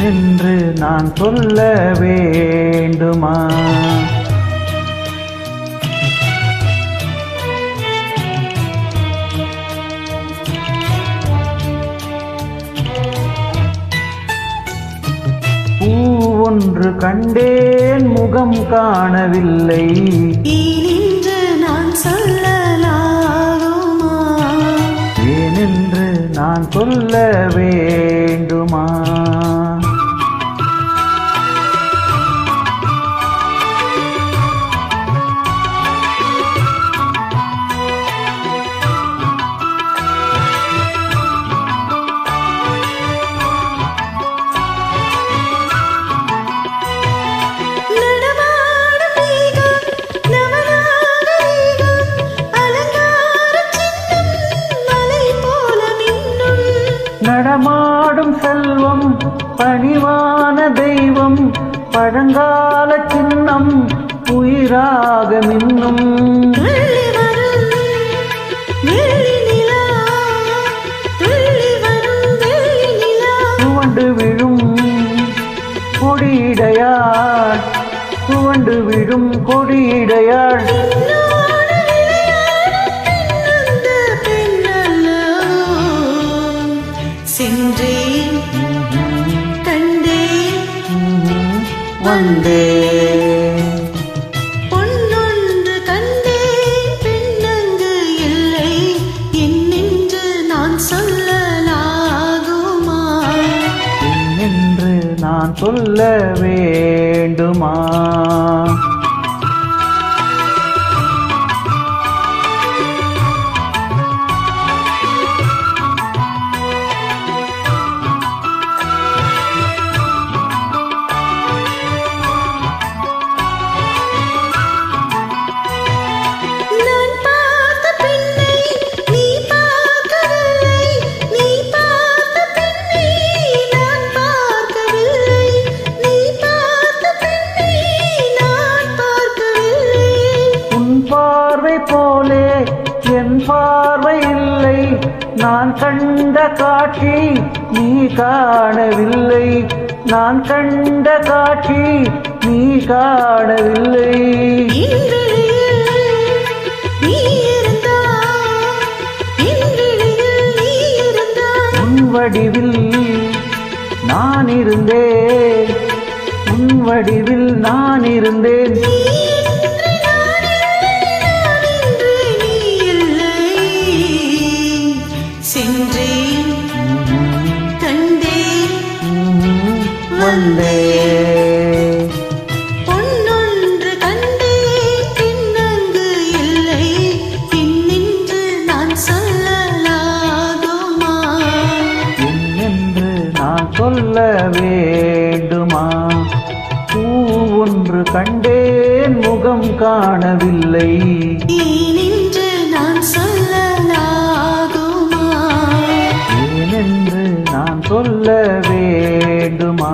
ஏனென்று நான் சொல்ல வேண்டுமா? ஒன்று கண்டேன் முகம் காணவில்லை, ஏனென்று நான் சொல்லலாகுமா? ஏனென்று நான் சொல்ல வேண்டுமா? நடமாடும் செல்வம் பணிவான தெய்வம், பழங்கால சின்னம் உயிராக மின்னும். துவண்டு விழும் கொடியிடையாள், துவண்டு விழும் கொடியிடையாள், சென்றேன் கண்டேன் வந்தேன். பொன்னொன்று கண்டேன் பெண்ணங்கு இல்லை, என்னென்று நான் சொல்லலாகுமா? என்னென்று நான் சொல்ல வேண்டுமா? போலே என் பார்வை இல்லை, நான் கண்ட காட்சி நீ காணவில்லை, நான் கண்ட காட்சி நீ காணவில்லை. உன் வடிவில் நான் இருந்தேன், உன் வடிவில் நான் இருந்தேன். சென்றேன் கண்டேன் வந்தேன். பொன்னொன்று கண்டேன் பெண்ணங்கு இல்லை, என்னென்று நான் சொல்லலாகுமா? என்னென்று நான் சொல்ல வேண்டுமா? பூ ஒன்று கண்டேன் முகம் காணவில்லை, ஏனென்று நான் சொல்லலாகுமா? ஏனென்று நான் சொல்ல வேண்டுமா?